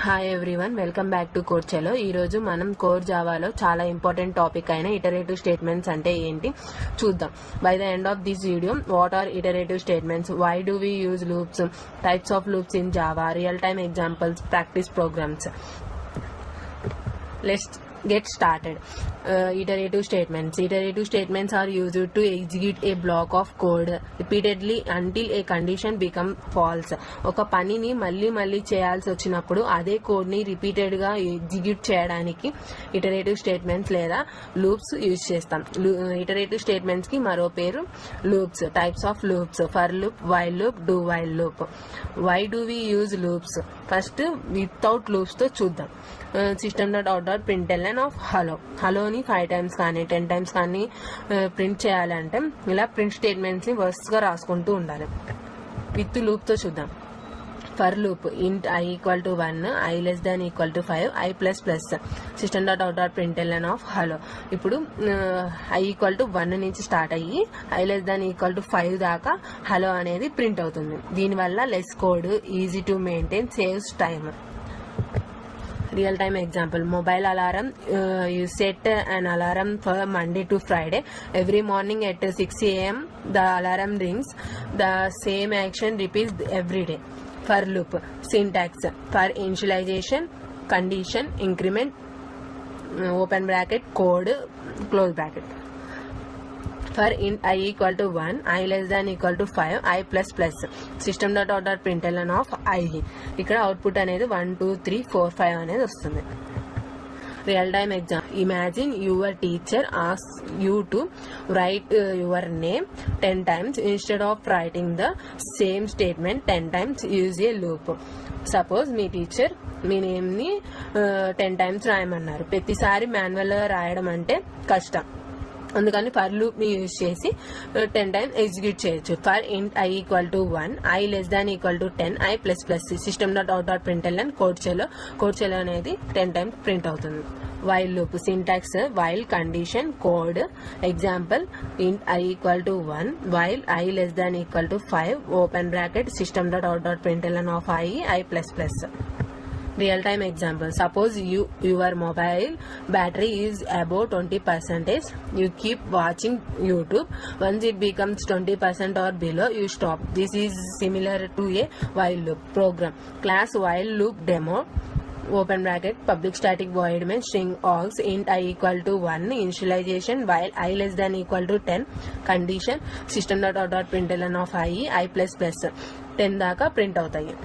Hi everyone, welcome back to core Chalo. ఈరోజు మనం core జావాలో చాలా ఇంపార్టెంట్ టాపిక్ అయిన ఇటరేటివ్ స్టేట్మెంట్స్ అంటే ఏంటి చూద్దాం. By the end of this video, what are iterative statements, why do we use loops, types of loops in Java, real time examples, practice programs. Let's get started. Iterative statements. Iterative statements are used to execute a block of code repeatedly until a condition becomes false. ఒక పనిని మళ్ళీ చేయాల్సి వచ్చినప్పుడు అదే code ని repeated గా execute చేయడానికి iterative statements లేదా లూప్స్ యూజ్ చేస్తాం. ఇటరేటివ్ స్టేట్మెంట్స్ కి మరో పేరు loops. Types of loops: for loop, while loop, do while loop. Why do we use loops? First without loops తో చూద్దాం. system.out.println of హలోని 5 times కానీ 10 times కానీ ప్రింట్ చేయాలంటే ఇలా ప్రింట్ స్టేట్మెంట్స్ ని వర్స్గా రాసుకుంటూ ఉండాలి. విత్ లూప్ తో చూద్దాం. For loop int i = 1, i <= 5, i++ system.out.println of hello. ఇప్పుడు i = 1 నుంచి స్టార్ట్ అయ్యి i <= 5 దాకా హలో అనేది ప్రింట్ అవుతుంది. దీనివల్ల less code, easy to maintain, saves time. Real time example: mobile alarm. You set an alarm for Monday to Friday. Every morning at 6 a.m. the alarm rings. The same action repeats every day. For loop. Syntax: for initialization, condition, increment, open bracket, code, close bracket. For int i = 1, i <= 5, i++ system.out.println of i. ఇక్కడ output అనేది 1 2 3 4 5 అనేది వస్తుంది. Real time example: imagine your teacher asks you to write your name 10 times. Instead of writing the same statement 10 times, use a loop. Suppose మీ teacher మీ నేమ్ని 10 times రాయమన్నారు. ప్రతిసారి మాన్యువల్గా రాయడం అంటే కష్టం, అందుకని ఫర్ లూప్ ని యూజ్ చేసి 10 times ఎగ్జిక్యూట్ చేయొచ్చు. For int i = 1, i <= 10, i++ system.out.println code చెలో అనేది 10 times ప్రింట్ అవుతుంది. While loop. Syntax: while, condition, code. Example: int i = 1, while i <= 5, open bracket system.out.println of i, i++. Real time example: suppose your mobile battery is above 20%. You keep watching YouTube. Once it becomes 20% or below, you stop. This is similar to a while loop program. Class while loop demo. Open bracket public static void main string args int i = 1, initialization while i <= 10, condition system.out.println of i, i++ 10 దాకా print అవుతాయి.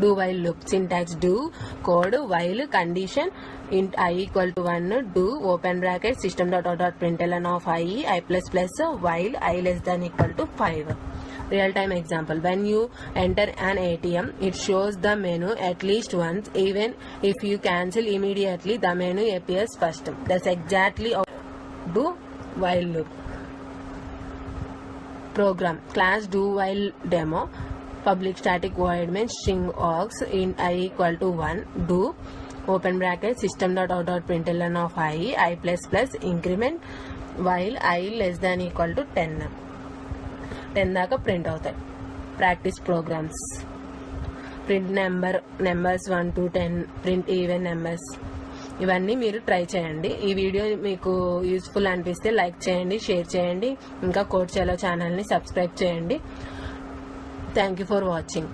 Do while loop. Syntax: do, code, while, condition. int i = 1, do, open bracket system.out.println of i, i++ while i <= 5. Real time example: when you enter an ATM, it shows the menu at least once. Even if you cancel immediately, the menu appears first. That's exactly do while loop program. Class do while demo. Public static void main string args int i = 1, do, open bracket system.out.println of i, i++ increment while i <= 10 దాకా print అవుతాయి. Practice programs: print numbers 1 to 10, print even numbers. ఇవన్నీ మీరు try చేయండి. ఈ video మీకు useful అనిపిస్తే like చేయండి, share చేయండి, ఇంకా కోడ్ చలో ఛానల్ని సబ్స్క్రైబ్ చేయండి. Thank you for watching.